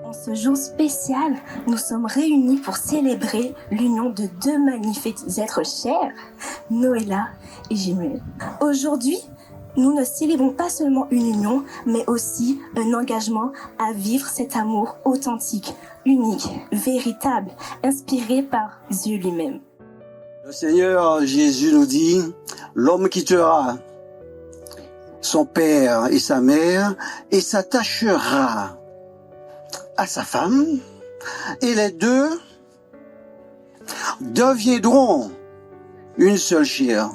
En ce jour spécial, nous sommes réunis pour célébrer l'union de deux magnifiques êtres chers, Noëlla et Jimuel. Aujourd'hui, nous ne célébrons pas seulement une union, mais aussi un engagement à vivre cet amour authentique, unique, véritable, inspiré par Dieu lui-même. Le Seigneur Jésus nous dit, l'homme quittera son père et sa mère et s'attachera à sa femme, et les deux deviendront une seule chair.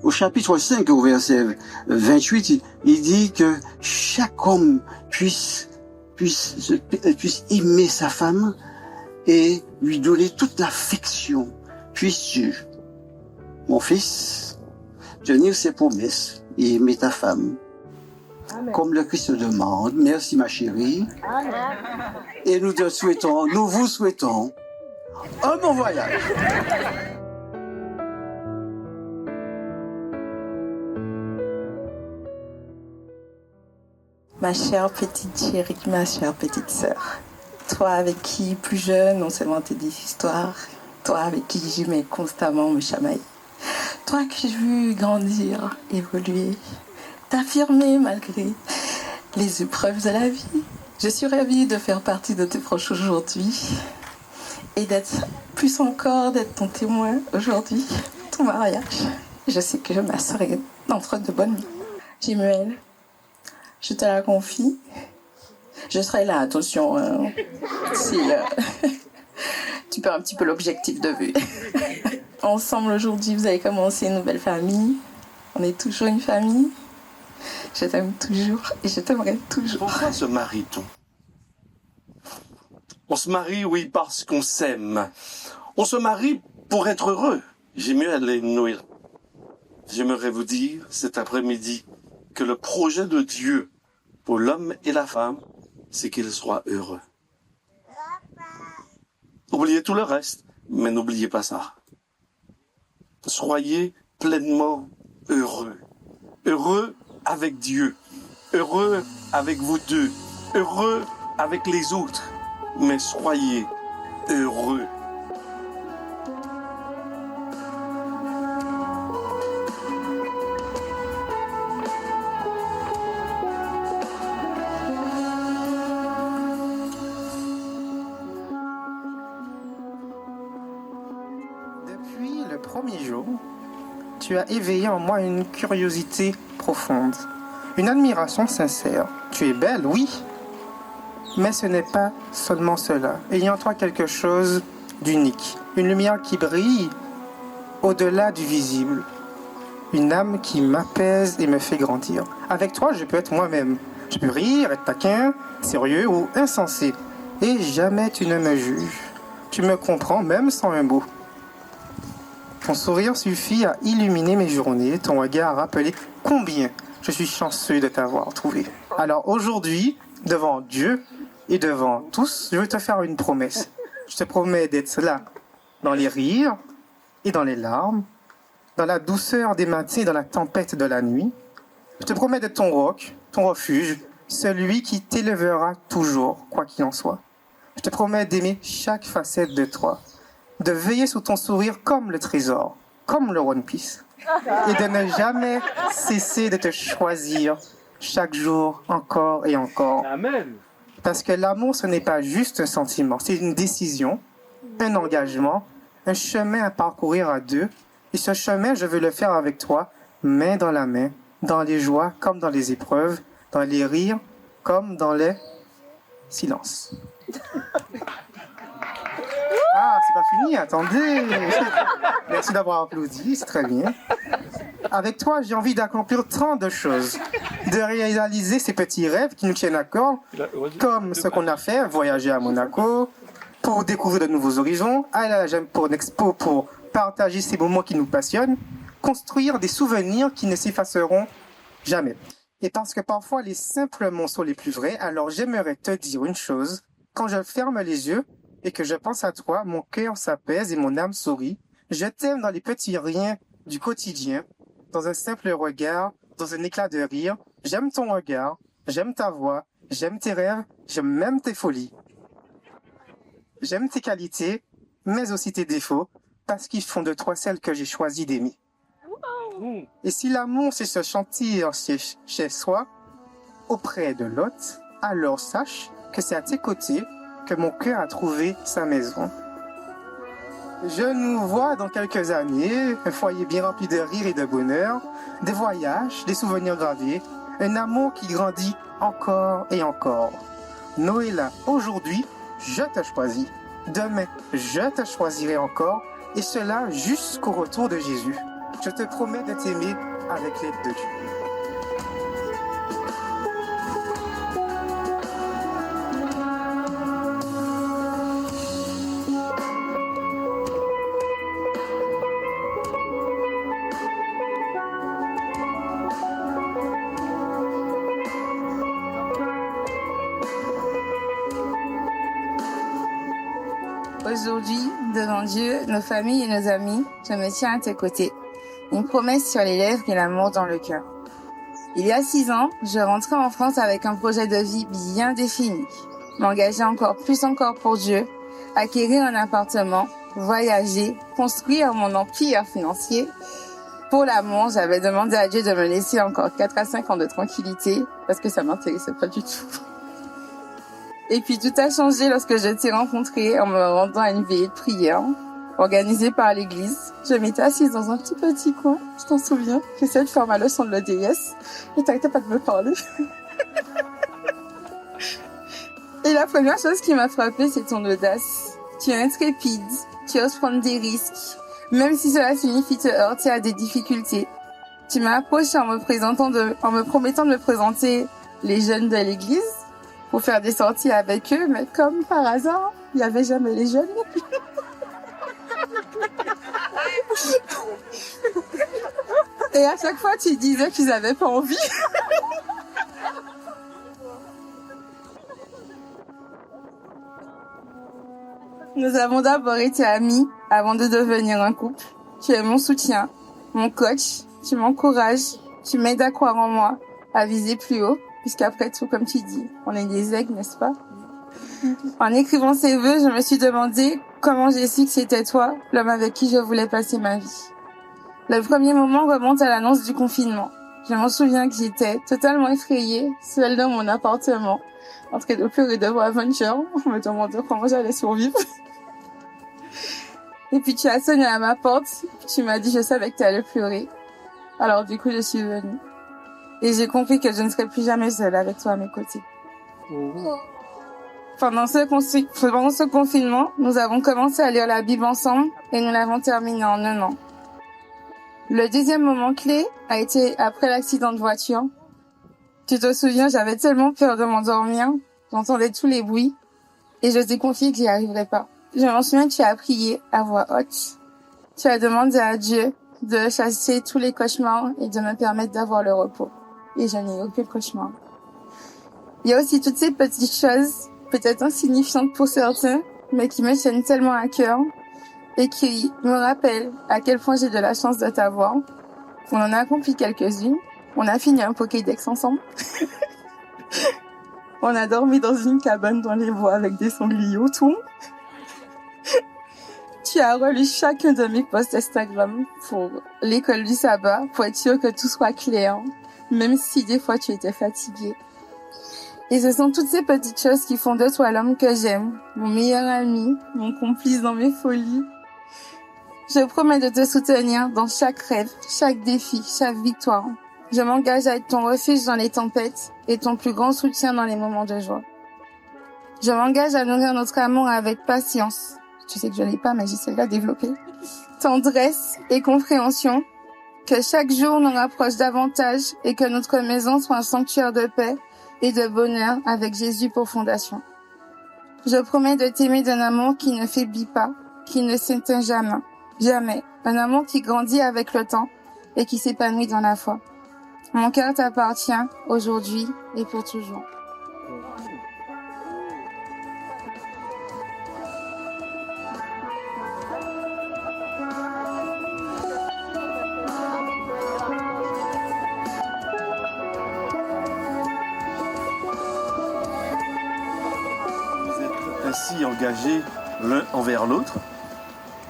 Au chapitre 5, au verset 28, il dit que chaque homme puisse aimer sa femme et lui donner toute l'affection. Puisses-tu, mon fils, tenir ses promesses et aimer ta femme. Amen. Comme le Christ demande. Merci ma chérie. Amen. Et nous vous souhaitons un bon voyage. Ma chère petite chérie, ma chère petite sœur, toi avec qui, plus jeune, on s'inventait des histoires, toi avec qui j'aimais constamment me chamailler, toi que j'ai vu grandir, évoluer, t'affirmer malgré les épreuves de la vie. Je suis ravie de faire partie de tes proches aujourd'hui et d'être plus encore, d'être ton témoin aujourd'hui, ton mariage. Je sais que ma sœur est entre de bonnes mains. Jimuel, je te la confie. Je serai là, attention, si tu perds un petit peu l'objectif de vue. Ensemble aujourd'hui, vous avez commencé une nouvelle famille. On est toujours une famille. Je t'aime toujours et je t'aimerai toujours. Pourquoi se marie-t-on? On se marie, oui, parce qu'on s'aime. On se marie pour être heureux. Jimuel et Noëlla. J'aimerais vous dire cet après-midi que le projet de Dieu pour l'homme et la femme, c'est qu'ils soient heureux. Oubliez tout le reste, mais n'oubliez pas ça. Soyez pleinement heureux. Heureux avec Dieu. Heureux avec vous deux. Heureux avec les autres. Mais soyez heureux. Depuis le premier jour, tu as éveillé en moi une curiosité profonde, une admiration sincère. Tu es belle, oui, mais ce n'est pas seulement cela. Il y a en toi quelque chose d'unique, une lumière qui brille au-delà du visible, une âme qui m'apaise et me fait grandir. Avec toi, je peux être moi-même. Je peux rire, être taquin, sérieux ou insensé, et jamais tu ne me juges. Tu me comprends même sans un mot. Ton sourire suffit à illuminer mes journées, ton regard a rappelé combien je suis chanceux de t'avoir trouvé. Alors aujourd'hui, devant Dieu et devant tous, je veux te faire une promesse. Je te promets d'être là, dans les rires et dans les larmes, dans la douceur des matins et dans la tempête de la nuit. Je te promets d'être ton roc, ton refuge, celui qui t'élèvera toujours, quoi qu'il en soit. Je te promets d'aimer chaque facette de toi, de veiller sur ton sourire comme le trésor, comme le One Piece, et de ne jamais cesser de te choisir chaque jour, encore et encore. Amen. Parce que l'amour, ce n'est pas juste un sentiment, c'est une décision, un engagement, un chemin à parcourir à deux. Et ce chemin, je veux le faire avec toi, main dans la main, dans les joies comme dans les épreuves, dans les rires comme dans les silences. Ah, c'est pas fini, attendez. Merci d'avoir applaudi, c'est très bien. Avec toi, j'ai envie d'accomplir tant de choses, de réaliser ces petits rêves qui nous tiennent à cœur, comme ce qu'on a fait, voyager à Monaco, pour découvrir de nouveaux horizons, aller à la Gemme pour une expo pour partager ces moments qui nous passionnent, construire des souvenirs qui ne s'effaceront jamais. Et parce que parfois les simples mots sont les plus vrais, alors j'aimerais te dire une chose. Quand je ferme les yeux et que je pense à toi, mon cœur s'apaise et mon âme sourit. Je t'aime dans les petits riens du quotidien, dans un simple regard, dans un éclat de rire. J'aime ton regard, j'aime ta voix, j'aime tes rêves, j'aime même tes folies. J'aime tes qualités, mais aussi tes défauts, parce qu'ils font de toi celle que j'ai choisi d'aimer. Et si l'amour, c'est se sentir chez soi, auprès de l'autre, alors sache que c'est à tes côtés que mon cœur a trouvé sa maison. Je nous vois dans quelques années, un foyer bien rempli de rire et de bonheur, des voyages, des souvenirs gravés, un amour qui grandit encore et encore. Noëlla, aujourd'hui, je te choisis. Demain, je te choisirai encore, et cela jusqu'au retour de Jésus. Je te promets de t'aimer avec l'aide de Dieu. Aujourd'hui, devant Dieu, nos familles et nos amis, je me tiens à tes côtés. Une promesse sur les lèvres et l'amour dans le cœur. Il y a 6 ans, je rentrais en France avec un projet de vie bien défini. M'engager encore pour Dieu, acquérir un appartement, voyager, construire mon empire financier. Pour l'amour, j'avais demandé à Dieu de me laisser encore 4 à 5 ans de tranquillité parce que ça m'intéressait pas du tout. Et puis tout a changé lorsque je t'ai rencontré en me rendant à une veillée de prière organisée par l'église. Je m'étais assise dans un petit coin, je t'en souviens. J'essayais de faire ma leçon de l'ODS et t'arrêtais pas de me parler. Et la première chose qui m'a frappée, c'est ton audace. Tu es intrépide, tu oses prendre des risques, même si cela signifie te heurter à des difficultés. Tu m'as approché en me promettant de me présenter les jeunes de l'église pour faire des sorties avec eux, mais comme par hasard, il n'y avait jamais les jeunes. Et à chaque fois, tu disais qu'ils n'avaient pas envie. Nous avons d'abord été amis avant de devenir un couple. Tu es mon soutien, mon coach, tu m'encourages, tu m'aides à croire en moi, à viser plus haut. Puisqu'après tout, comme tu dis, on est des aigles, n'est-ce pas? En écrivant ces vœux, je me suis demandé comment j'ai su que c'était toi, l'homme avec qui je voulais passer ma vie. Le premier moment remonte à l'annonce du confinement. Je m'en souviens que j'étais totalement effrayée, seule dans mon appartement, en train de pleurer devant Avenger, en me demandant comment j'allais survivre. Et puis tu as sonné à ma porte, tu m'as dit je savais que tu allais pleurer. Alors du coup, je suis venue. Et j'ai compris que je ne serais plus jamais seule avec toi à mes côtés. Pendant ce confinement, nous avons commencé à lire la Bible ensemble et nous l'avons terminée en 1 an. Le deuxième moment clé a été après l'accident de voiture. Tu te souviens, j'avais tellement peur de m'endormir, j'entendais tous les bruits et je t'ai confié que j'y arriverais pas. Je m'en souviens que tu as prié à voix haute. Tu as demandé à Dieu de chasser tous les cauchemars et de me permettre d'avoir le repos. Et je n'ai aucun cauchemar. Il y a aussi toutes ces petites choses, peut-être insignifiantes pour certains, mais qui me tiennent tellement à cœur et qui me rappellent à quel point j'ai de la chance de t'avoir. On en a accompli quelques-unes. On a fini un Pokédex ensemble. On a dormi dans une cabane dans les bois avec des sangliers autour. Tu as relu chacun de mes posts Instagram pour l'école du sabbat, pour être sûr que tout soit clair. Même si des fois tu étais fatigué. Et ce sont toutes ces petites choses qui font de toi l'homme que j'aime, mon meilleur ami, mon complice dans mes folies. Je promets de te soutenir dans chaque rêve, chaque défi, chaque victoire. Je m'engage à être ton refuge dans les tempêtes et ton plus grand soutien dans les moments de joie. Je m'engage à nourrir notre amour avec patience. Tu sais que je l'ai pas, mais j'essaie de la développer. Tendresse et compréhension. Que chaque jour nous rapproche davantage et que notre maison soit un sanctuaire de paix et de bonheur avec Jésus pour fondation. Je promets de t'aimer d'un amour qui ne faiblit pas, qui ne s'éteint jamais, jamais. Un amour qui grandit avec le temps et qui s'épanouit dans la foi. Mon cœur t'appartient aujourd'hui et pour toujours. Ainsi engagé l'un envers l'autre.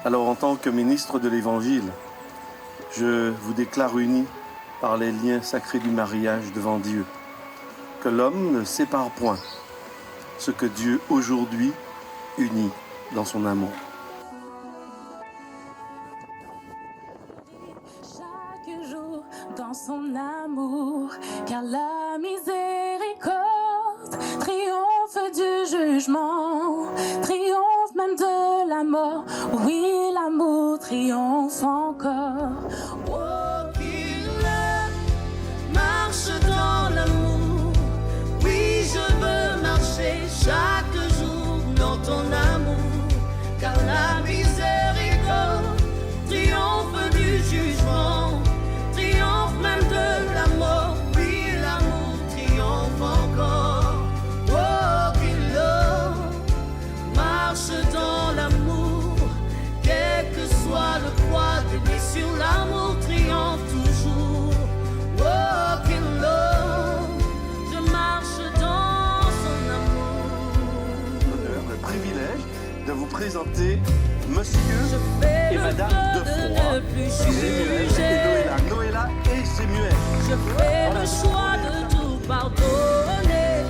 Alors en tant que ministre de l'Évangile, je vous déclare unis par les liens sacrés du mariage devant Dieu, que l'homme ne sépare point ce que Dieu aujourd'hui unit dans son amour. Chaque jour dans son amour, car la miséricorde triomphe du jugement, triomphe même de la mort. Oui, l'amour triomphe encore. Oh, qu'il marche dans l'amour. Oui, je veux marcher chaque jour dans ton amour, car la miséricorde triomphe du jugement, triomphe même de la mort. Oui, l'amour triomphe encore. Oh, qu'il marche dans l'amour, quel que soit le poids des blessures, l'amour triomphe toujours. Oh, qu'il je marche dans son amour. L'honneur, le privilège de vous présenter Monsieur et Madame Defoy, Gémuel et Noëlla et Gémuel. Je fais le choix de tout pardonner.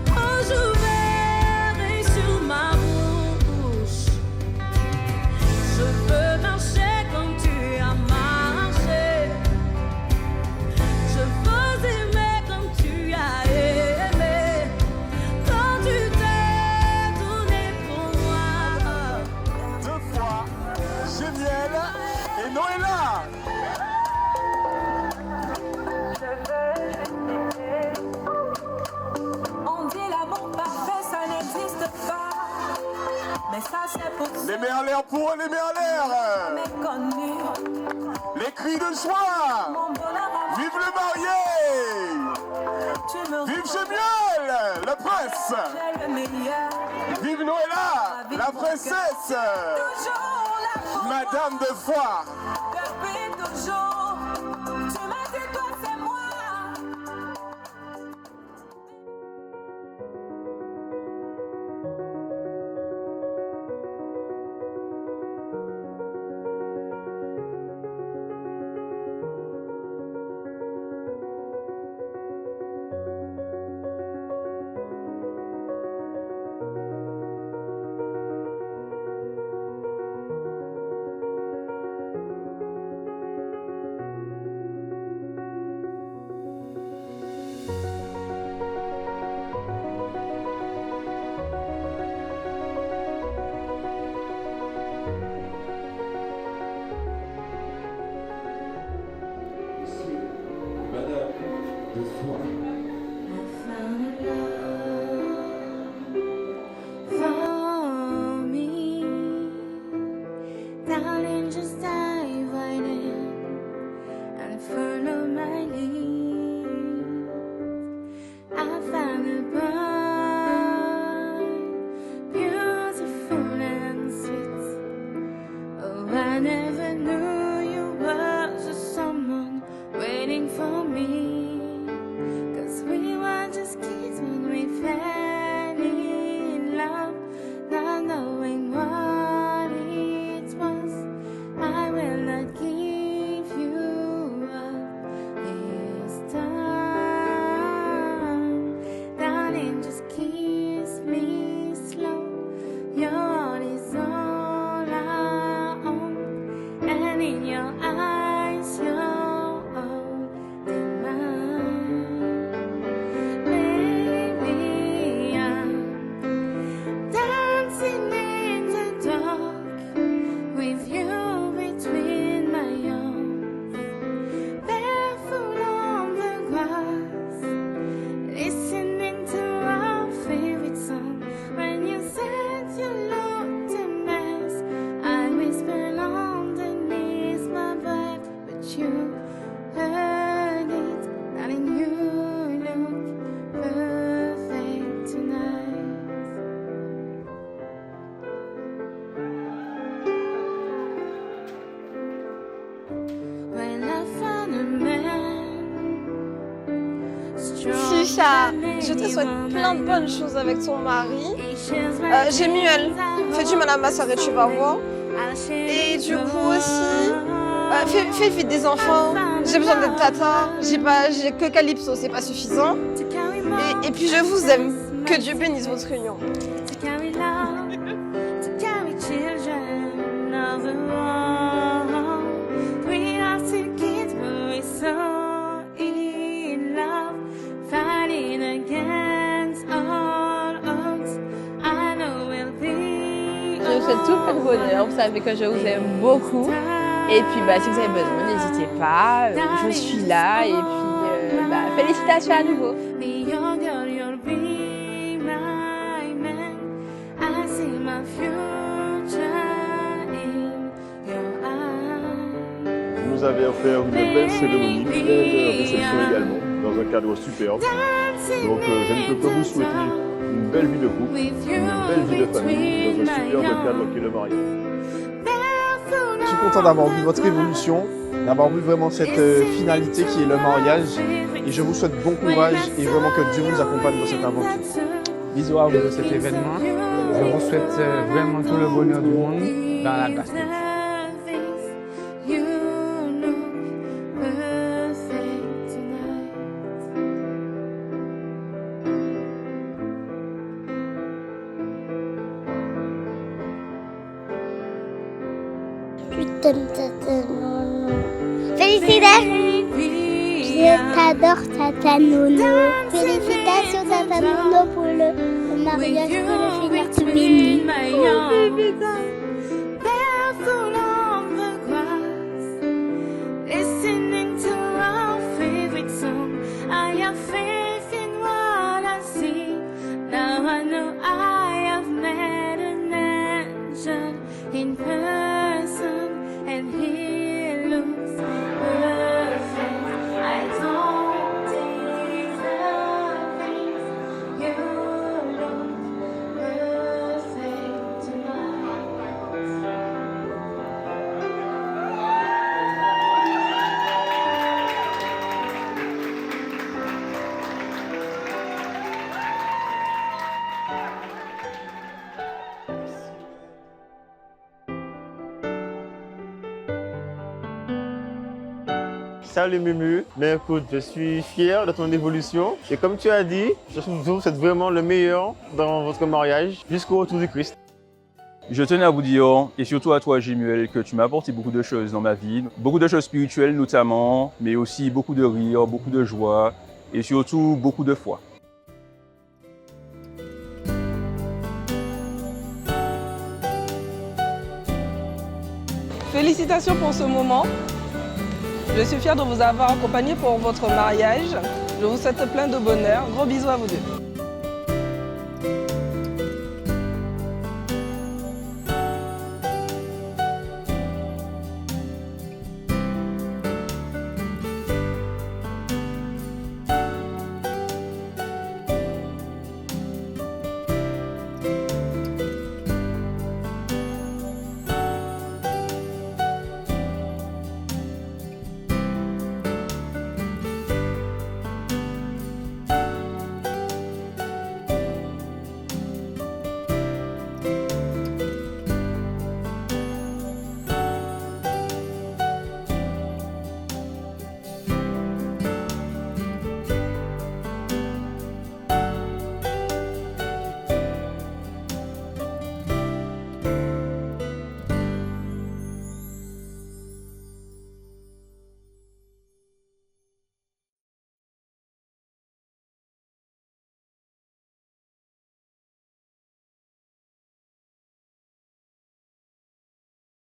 Oh, je verrai sur ma bouche. Je veux marcher comme tu as marché. Je veux aimer comme tu as aimé. Quand tu t'es donné pour moi. Defoy, Gémuel et Noëlla. On dit l'amour parfait, ça n'existe pas. Mais ça c'est possible. Les mains en l'air pour eux, les mains en l'air. Méconnu. Les cris de joie. Mon bonheur à Vive le marié. tu me Vive Gémuel, le prince. j'ai le meilleur. Vive Noëlla, la princesse. Toujours là pour Madame Defoy. depuis toujours. Tu m'as dit toi c'est moi. For me, darling, just dive right in and follow my lead. I found a bride, beautiful and sweet. Oh, I never knew you were just someone waiting for me. 'Cause we were just kids when we fell in love, not knowing what it was. I will not give you up this time. Darling, just kiss me slow. Your heart is all I own, and in your eyes, you're holding mine. Baby, I'm dancing in the dark with you between my arms, barefoot on the grass, listening to our favorite song. When you said you looked a mess, I whispered underneath my breath, but you heard it, darling. You look perfect tonight. When I found a man strong Shisha. than Je te souhaite plein de bonnes choses avec ton mari. Jémuel, fais du mal à ma soeur et tu vas voir. Et du coup aussi, fais vite des enfants. J'ai besoin d'être tata. J'ai que Calypso, c'est pas suffisant. Et puis je vous aime. Que Dieu bénisse votre union. Je vous souhaite tout plein de bonheur. Vous savez que je vous aime beaucoup. Et puis, si vous avez besoin, n'hésitez pas. Je suis là. Et puis, félicitations à nouveau. Vous nous avez offert une belle cérémonie, une belle réception également, dans un cadre superbe. Donc je ne peux que vous souhaiter une belle vie de couple, une belle vie de famille, dans un superbe cadre qui est le mariage. Je suis content d'avoir vu votre évolution, d'avoir vu vraiment cette finalité qui est le mariage. Et je vous souhaite bon courage et vraiment que Dieu vous accompagne dans cette aventure. Bisous à vous de cet événement. Je vous souhaite vraiment tout le bonheur du monde dans la basket. Je t'aime, Tata Nono. Félicitations! Je t'adore, Tata Nono. Félicitations, Tata Nono, pour le mariage, que le Seigneur te bénisse. Listening to our favorite song, I have faith in what I see. Now I know I have met an angel in person, and he looks perfect. I don't deserve it. You look perfect tonight. Salut Mumu, mais écoute, je suis fier de ton évolution et comme tu as dit, je vous souhaite vraiment le meilleur dans votre mariage jusqu'au retour du Christ. Je tenais à vous dire, et surtout à toi Jémuel, que tu m'as apporté beaucoup de choses dans ma vie, beaucoup de choses spirituelles notamment, mais aussi beaucoup de rire, beaucoup de joie et surtout beaucoup de foi. Félicitations pour ce moment. Je suis fière de vous avoir accompagné pour votre mariage. Je vous souhaite plein de bonheur. Gros bisous à vous deux.